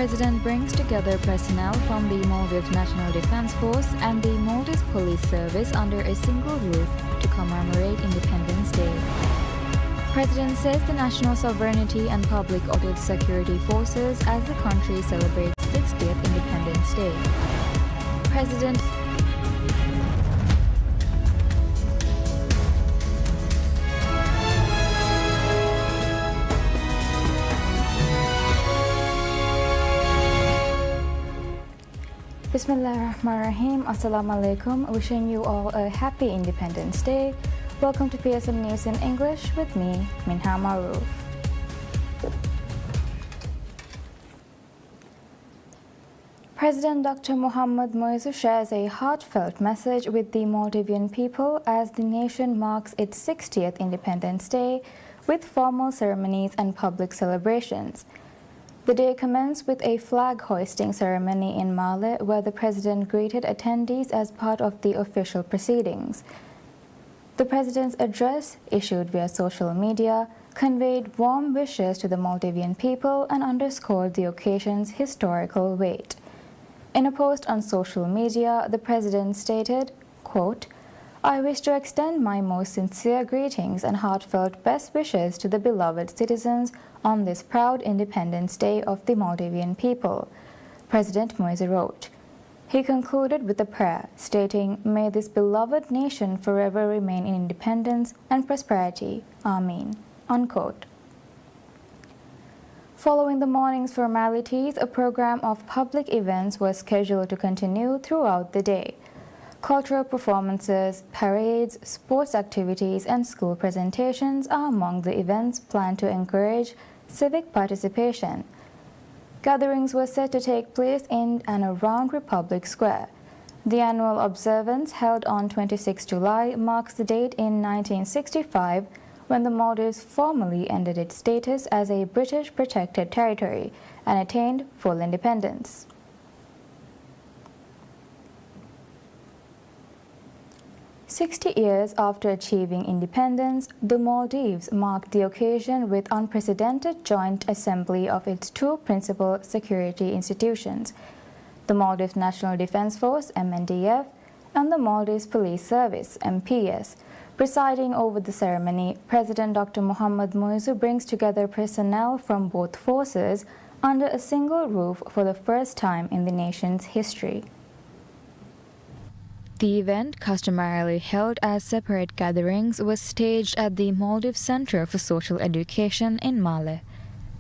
President brings together personnel from the Maldives National Defense Force and the Maldives Police Service under a single roof to commemorate Independence Day. President says the national sovereignty and public audit security forces as the country celebrates 60th Independence Day. President Bismillahirrahmanirrahim. Assalamu alaikum. Wishing you all a happy Independence Day. Welcome to PSM News in English with me, Minha Maroof. President Dr. Mohamed Moizu shares a heartfelt message with the Maldivian people as the nation marks its 60th Independence Day with formal ceremonies and public celebrations. The day commenced with a flag-hoisting ceremony in Male, where the president greeted attendees as part of the official proceedings. The president's address, issued via social media, conveyed warm wishes to the Maldivian people and underscored the occasion's historical weight. In a post on social media, the president stated, quote, "I wish to extend my most sincere greetings and heartfelt best wishes to the beloved citizens on this proud Independence Day of the Maldivian people," President Moizu wrote. He concluded with a prayer, stating, "May this beloved nation forever remain in independence and prosperity. Ameen." Unquote. Following the morning's formalities, a program of public events was scheduled to continue throughout the day. Cultural performances, parades, sports activities, and school presentations are among the events planned to encourage civic participation. Gatherings were set to take place in and around Republic Square. The annual observance, held on 26 July, marks the date in 1965 when the Maldives formally ended its status as a British protected territory and attained full independence. "60 years after achieving independence, the Maldives marked the occasion with unprecedented joint assembly of its two principal security institutions, the Maldives National Defense Force (MNDF) and the Maldives Police Service (MPS). Presiding over the ceremony, President Dr. Mohamed Moizu brings together personnel from both forces under a single roof for the first time in the nation's history. The event, customarily held as separate gatherings, was staged at the Maldives Center for Social Education in Male.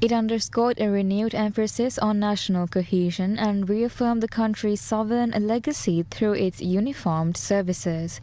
It underscored a renewed emphasis on national cohesion and reaffirmed the country's sovereign legacy through its uniformed services.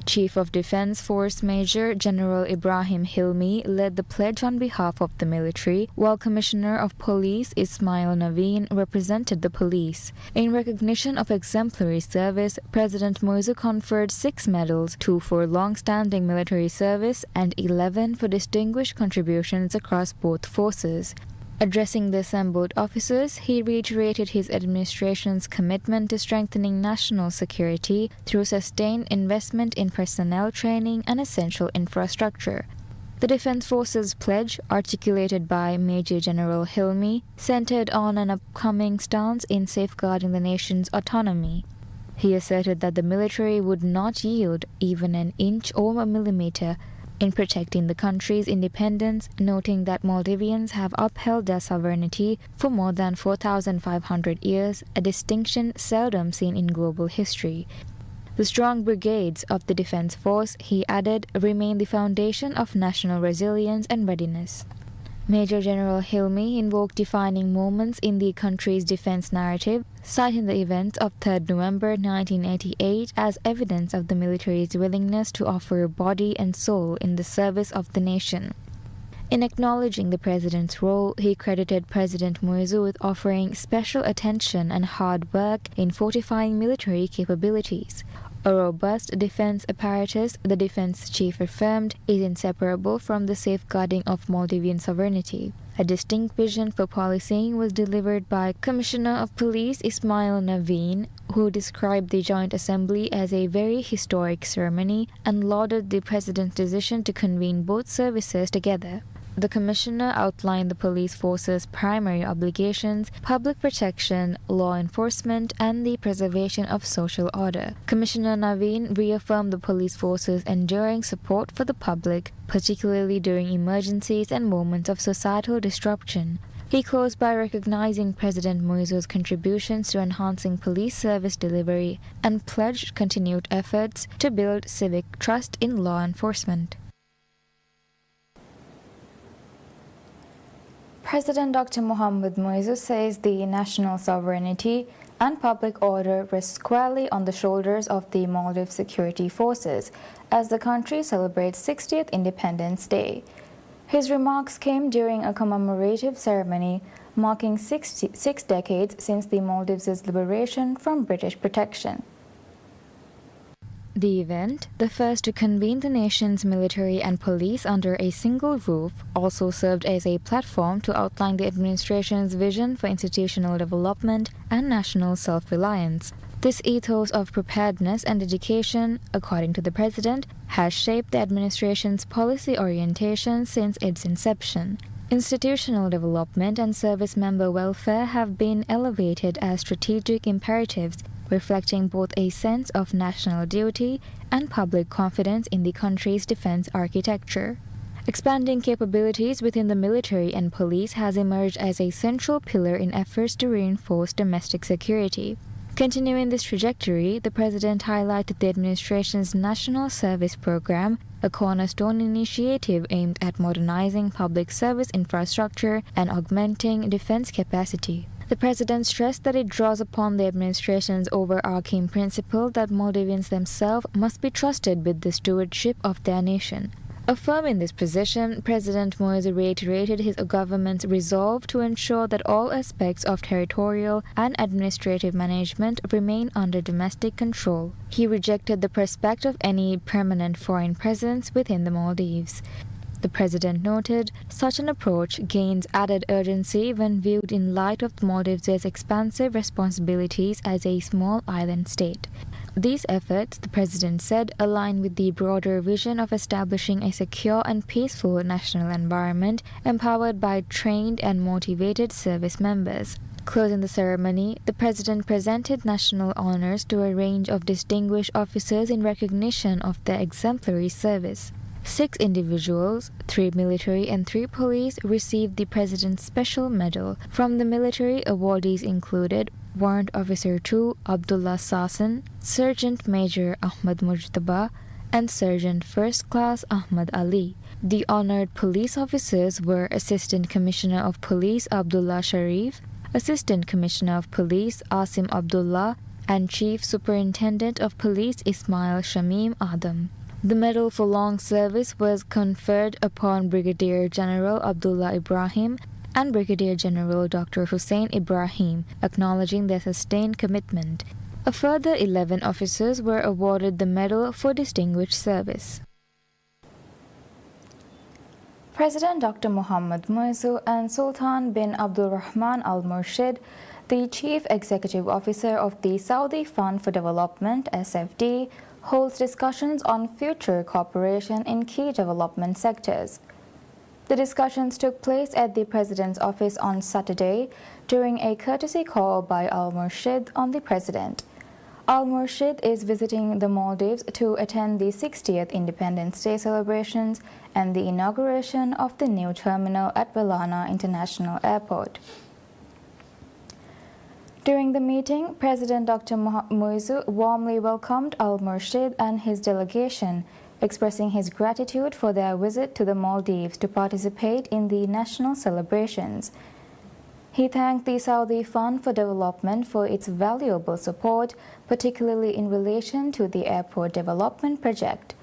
Chief of Defense Force Major General Ibrahim Hilmi led the pledge on behalf of the military, while Commissioner of Police Ismail Naveen represented the police. In recognition of exemplary service, President Moizu conferred 6 medals, 2 for long-standing military service and 11 for distinguished contributions across both forces. Addressing the assembled officers, he reiterated his administration's commitment to strengthening national security through sustained investment in personnel training and essential infrastructure. The Defense Forces pledge, articulated by Major General Hilmi, centered on an upcoming stance in safeguarding the nation's autonomy. He asserted that the military would not yield even an inch or a millimeter in protecting the country's independence, noting that Maldivians have upheld their sovereignty for more than 4,500 years, a distinction seldom seen in global history. The strong brigades of the Defense Force, he added, remain the foundation of national resilience and readiness. Major General Hilmi invoked defining moments in the country's defense narrative, citing the events of 3rd November 1988 as evidence of the military's willingness to offer body and soul in the service of the nation. In acknowledging the president's role, he credited President Moizu with offering special attention and hard work in fortifying military capabilities. A robust defense apparatus, the defense chief affirmed, is inseparable from the safeguarding of Maldivian sovereignty. A distinct vision for policing was delivered by Commissioner of Police Ismail Naveen, who described the joint assembly as a very historic ceremony and lauded the president's decision to convene both services together. The commissioner outlined the police force's primary obligations: public protection, law enforcement, and the preservation of social order. Commissioner Naveen reaffirmed the police force's enduring support for the public, particularly during emergencies and moments of societal disruption. He closed by recognizing President Muizzu's contributions to enhancing police service delivery and pledged continued efforts to build civic trust in law enforcement. President Dr. Mohammad Muizzu says the national sovereignty and public order rest squarely on the shoulders of the Maldives security forces as the country celebrates 60th Independence Day. His remarks came during a commemorative ceremony marking 6 decades since the Maldives' liberation from British protection. The event, the first to convene the nation's military and police under a single roof, also served as a platform to outline the administration's vision for institutional development and national self-reliance. This ethos of preparedness and dedication, according to the president, has shaped the administration's policy orientation since its inception. Institutional development and service member welfare have been elevated as strategic imperatives, reflecting both a sense of national duty and public confidence in the country's defense architecture. Expanding capabilities within the military and police has emerged as a central pillar in efforts to reinforce domestic security. Continuing this trajectory, the president highlighted the administration's National Service Program, a cornerstone initiative aimed at modernizing public service infrastructure and augmenting defense capacity. The president stressed that it draws upon the administration's overarching principle that Maldivians themselves must be trusted with the stewardship of their nation. Affirming this position, President Muizzu reiterated his government's resolve to ensure that all aspects of territorial and administrative management remain under domestic control. He rejected the prospect of any permanent foreign presence within the Maldives. The president noted, such an approach gains added urgency when viewed in light of the Maldives' expansive responsibilities as a small island state. These efforts, the president said, align with the broader vision of establishing a secure and peaceful national environment empowered by trained and motivated service members. Closing the ceremony, the president presented national honors to a range of distinguished officers in recognition of their exemplary service. 6 individuals, 3 military and 3 police, received the President's Special Medal. From the military, awardees included Warrant Officer 2 Abdullah Sasan, Sergeant Major Ahmad Mujtaba, and Sergeant First Class Ahmad Ali. The honored police officers were Assistant Commissioner of Police Abdullah Sharif, Assistant Commissioner of Police Asim Abdullah, and Chief Superintendent of Police Ismail Shamim Adam. The Medal for Long Service was conferred upon Brigadier General Abdullah Ibrahim and Brigadier General Dr. Hussein Ibrahim, acknowledging their sustained commitment. A further 11 officers were awarded the Medal for Distinguished Service. President Dr. Mohammad Muizzu and Sultan bin Abdul Rahman Al Murshid, the Chief Executive Officer of the Saudi Fund for Development (SFD), holds discussions on future cooperation in key development sectors. The discussions took place at the President's office on Saturday during a courtesy call by Al Murshid on the President. Al Murshid is visiting the Maldives to attend the 60th Independence Day celebrations and the inauguration of the new terminal at Velana International Airport. During the meeting, President Dr. Muizzu warmly welcomed Al Murshid and his delegation, expressing his gratitude for their visit to the Maldives to participate in the national celebrations. He thanked the Saudi Fund for Development for its valuable support, particularly in relation to the airport development project.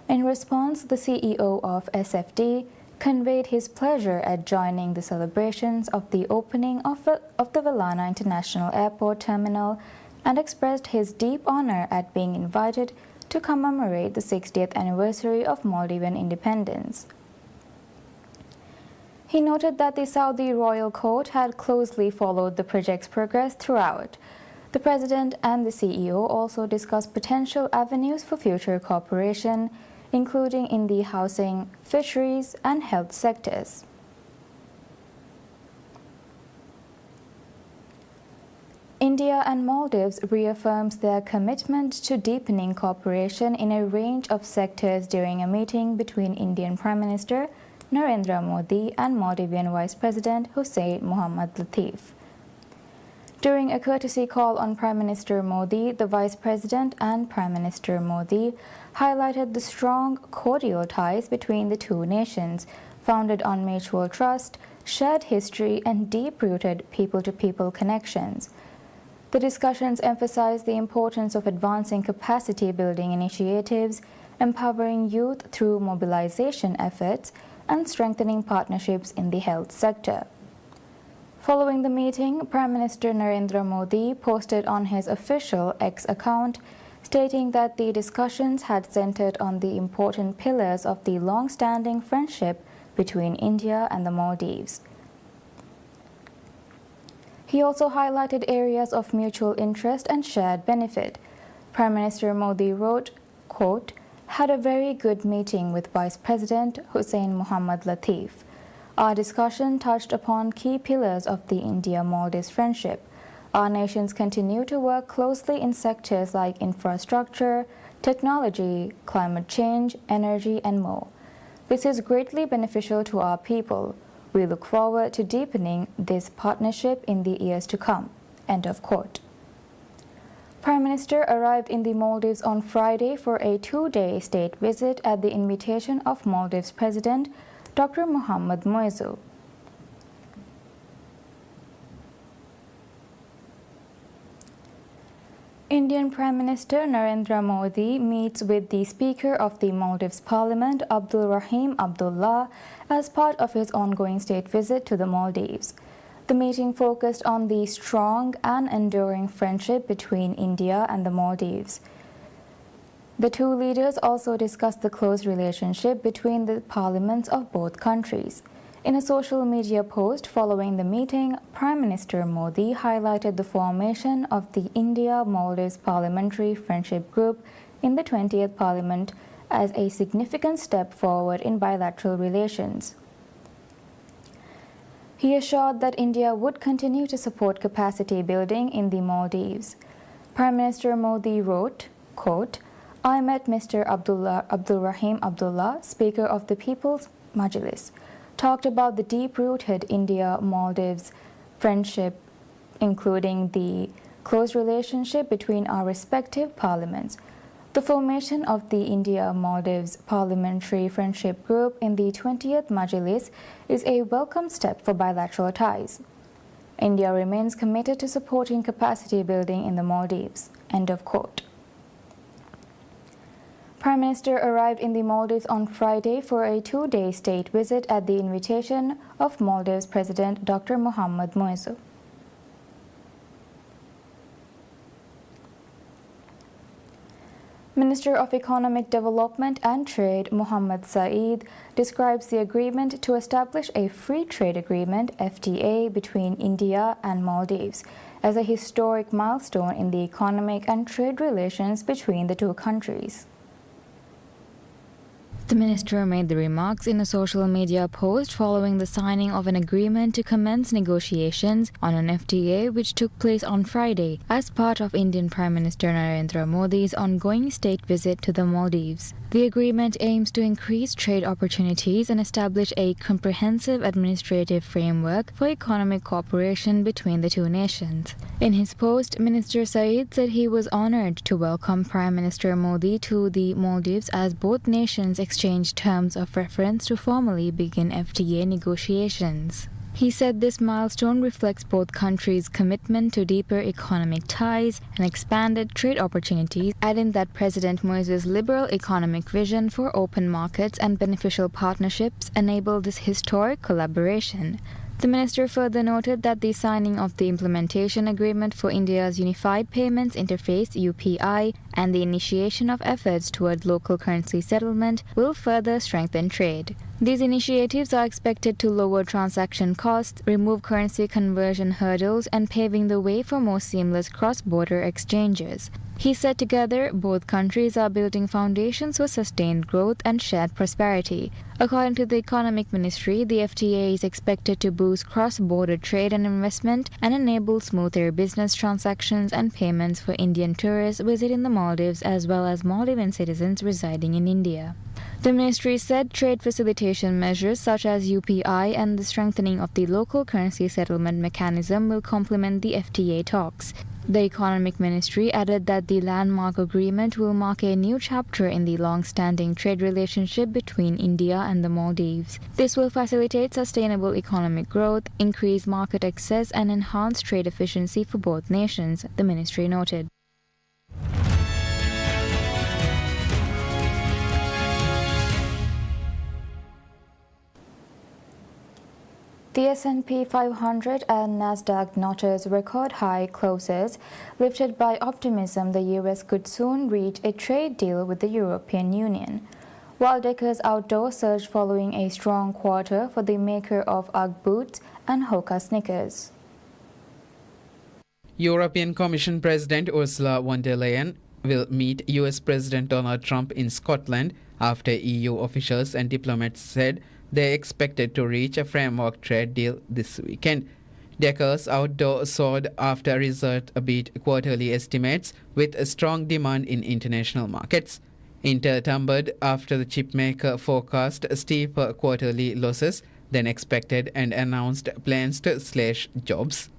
In response, the CEO of SFD conveyed his pleasure at joining the celebrations of the opening of the Velana International Airport Terminal and expressed his deep honor at being invited to commemorate the 60th anniversary of Maldivian independence. He noted that the Saudi Royal Court had closely followed the project's progress throughout. The President and the CEO also discussed potential avenues for future cooperation, including in the housing, fisheries, and health sectors. India and Maldives reaffirms their commitment to deepening cooperation in a range of sectors during a meeting between Indian Prime Minister Narendra Modi and Maldivian Vice President Hussein Mohammad Latif. During a courtesy call on Prime Minister Modi, the Vice President and Prime Minister Modi highlighted the strong, cordial ties between the two nations, founded on mutual trust, shared history, and deep-rooted people-to-people connections. The discussions emphasized the importance of advancing capacity-building initiatives, empowering youth through mobilization efforts, and strengthening partnerships in the health sector. Following the meeting, Prime Minister Narendra Modi posted on his official X account, stating that the discussions had centered on the important pillars of the long-standing friendship between India and the Maldives. He also highlighted areas of mutual interest and shared benefit. Prime Minister Modi wrote, quote, "Had a very good meeting with Vice President Hussein Mohammad Latif. Our discussion touched upon key pillars of the India-Maldives friendship. Our nations continue to work closely in sectors like infrastructure, technology, climate change, energy, and more. This is greatly beneficial to our people. We look forward to deepening this partnership in the years to come." End of quote. Prime Minister arrived in the Maldives on Friday for a 2-day state visit at the invitation of Maldives President Dr. Mohamed Muizzu. Indian Prime Minister Narendra Modi meets with the Speaker of the Maldives Parliament, Abdul Rahim Abdullah, as part of his ongoing state visit to the Maldives. The meeting focused on the strong and enduring friendship between India and the Maldives. The two leaders also discussed the close relationship between the parliaments of both countries. In a social media post following the meeting, Prime Minister Modi highlighted the formation of the India-Maldives Parliamentary Friendship Group in the 20th Parliament as a significant step forward in bilateral relations. He assured that India would continue to support capacity building in the Maldives. Prime Minister Modi wrote, quote, "I met Mr. Abdul Rahim Abdullah, Speaker of the People's Majlis, talked about the deep-rooted India-Maldives friendship, including the close relationship between our respective parliaments. The formation of the India-Maldives Parliamentary Friendship Group in the 20th Majlis is a welcome step for bilateral ties. India remains committed to supporting capacity building in the Maldives." End of quote. Prime Minister arrived in the Maldives on Friday for a 2-day state visit at the invitation of Maldives President Dr. Mohamed Muizzu. Minister of Economic Development and Trade Mohammed Saeed describes the agreement to establish a free trade agreement (FTA) between India and Maldives as a historic milestone in the economic and trade relations between the two countries. The minister made the remarks in a social media post following the signing of an agreement to commence negotiations on an FTA which took place on Friday as part of Indian Prime Minister Narendra Modi's ongoing state visit to the Maldives. The agreement aims to increase trade opportunities and establish a comprehensive administrative framework for economic cooperation between the two nations. In his post, Minister Saeed said he was honored to welcome Prime Minister Modi to the Maldives as both nations exchanged terms of reference to formally begin FTA negotiations. He said this milestone reflects both countries' commitment to deeper economic ties and expanded trade opportunities, adding that President Muizzu's liberal economic vision for open markets and beneficial partnerships enabled this historic collaboration. The minister further noted that the signing of the implementation agreement for India's Unified Payments Interface (UPI) and the initiation of efforts toward local currency settlement will further strengthen trade. These initiatives are expected to lower transaction costs, remove currency conversion hurdles, and paving the way for more seamless cross-border exchanges. He said together, both countries are building foundations for sustained growth and shared prosperity. According to the Economic Ministry, the FTA is expected to boost cross-border trade and investment and enable smoother business transactions and payments for Indian tourists visiting the Maldives as well as Maldivian citizens residing in India. The ministry said trade facilitation measures such as UPI and the strengthening of the local currency settlement mechanism will complement the FTA talks. The Economic Ministry added that the landmark agreement will mark a new chapter in the long-standing trade relationship between India and the Maldives. This will facilitate sustainable economic growth, increase market access, and enhance trade efficiency for both nations, the ministry noted. The S&P 500 and Nasdaq notches record high closes, lifted by optimism the US could soon reach a trade deal with the European Union. While Deckers Outdoor surged following a strong quarter for the maker of UGG boots and Hoka sneakers. European Commission President Ursula von der Leyen will meet US President Donald Trump in Scotland after EU officials and diplomats said they expected to reach a framework trade deal this weekend. Deckers Outdoor soared after results beat quarterly estimates with a strong demand in international markets. Intel tumbled after the chipmaker forecast steeper quarterly losses than expected and announced plans to slash jobs.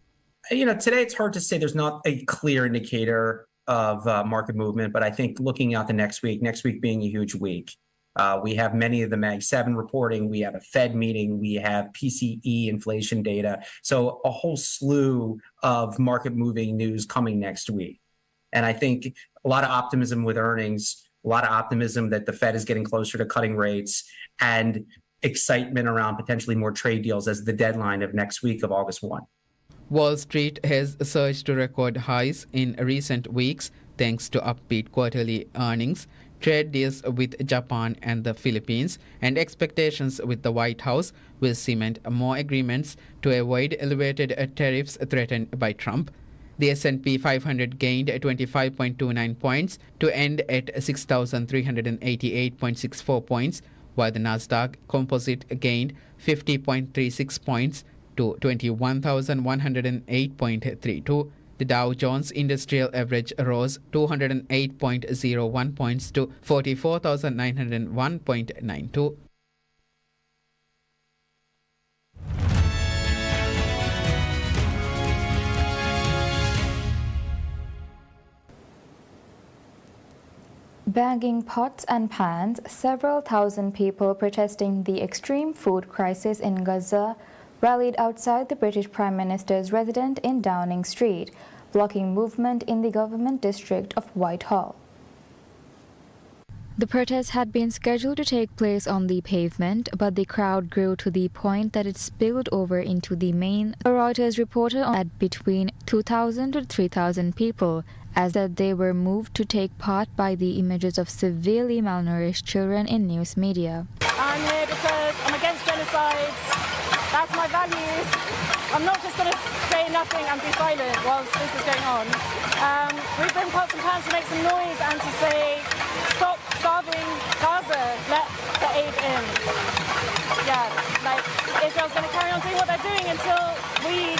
Today it's hard to say. There's not a clear indicator of market movement, but I think looking out the next week being a huge week, we have many of the Mag 7 reporting. We have a Fed meeting. We have PCE inflation data. So a whole slew of market moving news coming next week. And I think a lot of optimism with earnings, a lot of optimism that the Fed is getting closer to cutting rates, and excitement around potentially more trade deals as the deadline of next week of August 1. Wall Street has surged to record highs in recent weeks thanks to upbeat quarterly earnings, trade deals with Japan and the Philippines, and expectations with the White House will cement more agreements to avoid elevated tariffs threatened by Trump. The S&P 500 gained 25.29 points to end at 6,388.64 points, while the Nasdaq Composite gained 50.36 points to 21,108.32. The Dow Jones Industrial Average rose 208.01 points to 44,901.92. Banging pots and pans, several thousand people protesting the extreme food crisis in Gaza rallied outside the British Prime Minister's residence in Downing Street, blocking movement in the government district of Whitehall. The protest had been scheduled to take place on the pavement, but the crowd grew to the point that it spilled over into the main. A Reuters reported at between 2,000 to 3,000 people, as that they were moved to take part by the images of severely malnourished children in news media. I'm here because I'm against genocide. That's my values. I'm not just going to say nothing and be silent whilst this is going on. We bring pots and pans to make some noise and to say, stop starving Gaza, let the aid in. Israel's going to carry on doing what they're doing until we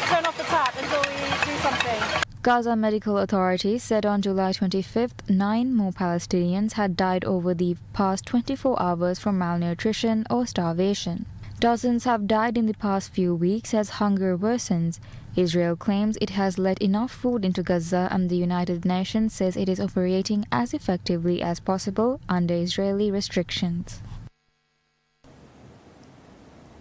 turn off the tap, until we do something. Gaza medical authorities said on July 25th, 9 more Palestinians had died over the past 24 hours from malnutrition or starvation. Dozens have died in the past few weeks as hunger worsens. Israel claims it has let enough food into Gaza, and the United Nations says it is operating as effectively as possible under Israeli restrictions.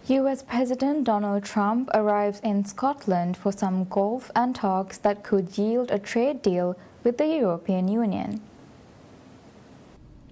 US President Donald Trump arrives in Scotland for some golf and talks that could yield a trade deal with the European Union.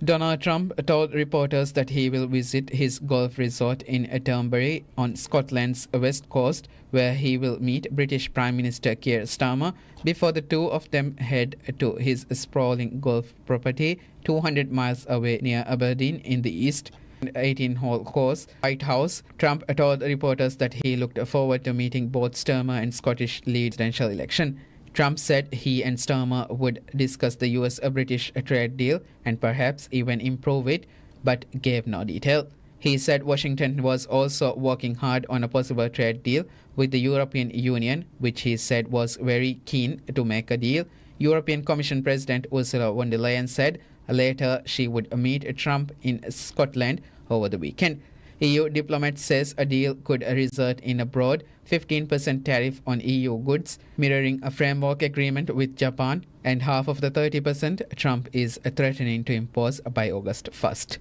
Donald Trump told reporters that he will visit his golf resort in Turnberry on Scotland's west coast, where he will meet British Prime Minister Keir Starmer before the two of them head to his sprawling golf property 200 miles away near Aberdeen in the east. 18-hole course. White House. Trump told reporters that he looked forward to meeting both Starmer and Scottish lead presidential election. Trump said he and Starmer would discuss the US-British trade deal and perhaps even improve it, but gave no detail. He said Washington was also working hard on a possible trade deal with the European Union, which he said was very keen to make a deal. European Commission President Ursula von der Leyen said later she would meet Trump in Scotland over the weekend. EU diplomat says a deal could result in a broad 15% tariff on EU goods, mirroring a framework agreement with Japan and half of the 30% Trump is threatening to impose by August 1st.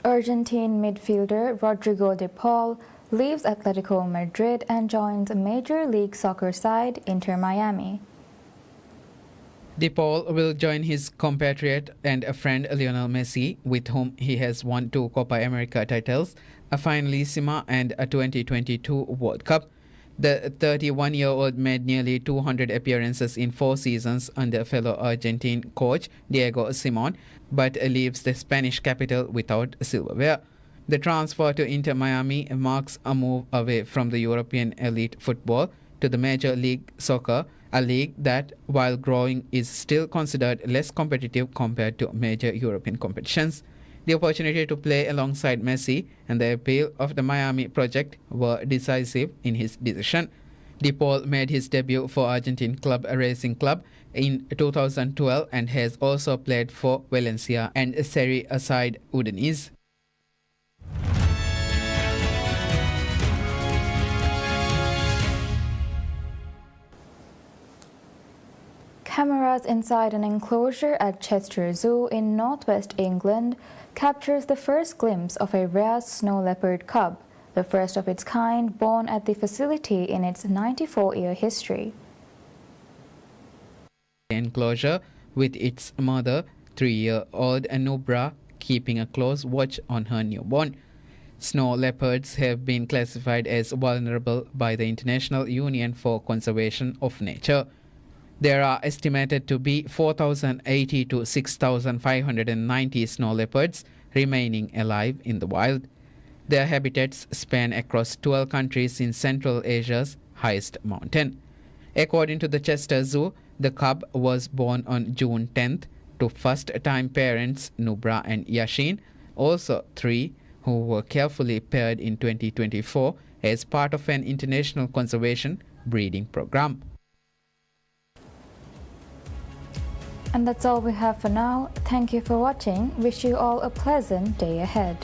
Argentine midfielder Rodrigo de Paul leaves Atletico Madrid and joins Major League Soccer side Inter Miami. De Paul will join his compatriot and a friend Lionel Messi, with whom he has won 2 Copa America titles, a Finalissima and a 2022 World Cup. The 31-year-old made nearly 200 appearances in 4 seasons under fellow Argentine coach Diego Simón, but leaves the Spanish capital without silverware. The transfer to Inter Miami marks a move away from the European elite football to the Major League Soccer, a league that, while growing, is still considered less competitive compared to major European competitions. The opportunity to play alongside Messi and the appeal of the Miami project were decisive in his decision. De Paul made his debut for Argentine club Racing Club in 2012 and has also played for Valencia and Serie A side Udinese. Cameras inside an enclosure at Chester Zoo in northwest England captures the first glimpse of a rare snow leopard cub, the first of its kind born at the facility in its 94-year history. The enclosure with its mother, 3-year-old Nubra, keeping a close watch on her newborn. Snow leopards have been classified as vulnerable by the International Union for Conservation of Nature. There are estimated to be 4,080 to 6,590 snow leopards remaining alive in the wild. Their habitats span across 12 countries in Central Asia's highest mountain. According to the Chester Zoo, the cub was born on June 10th to first-time parents Nubra and Yashin, also 3 who were carefully paired in 2024 as part of an international conservation breeding program. And that's all we have for now. Thank you for watching. Wish you all a pleasant day ahead.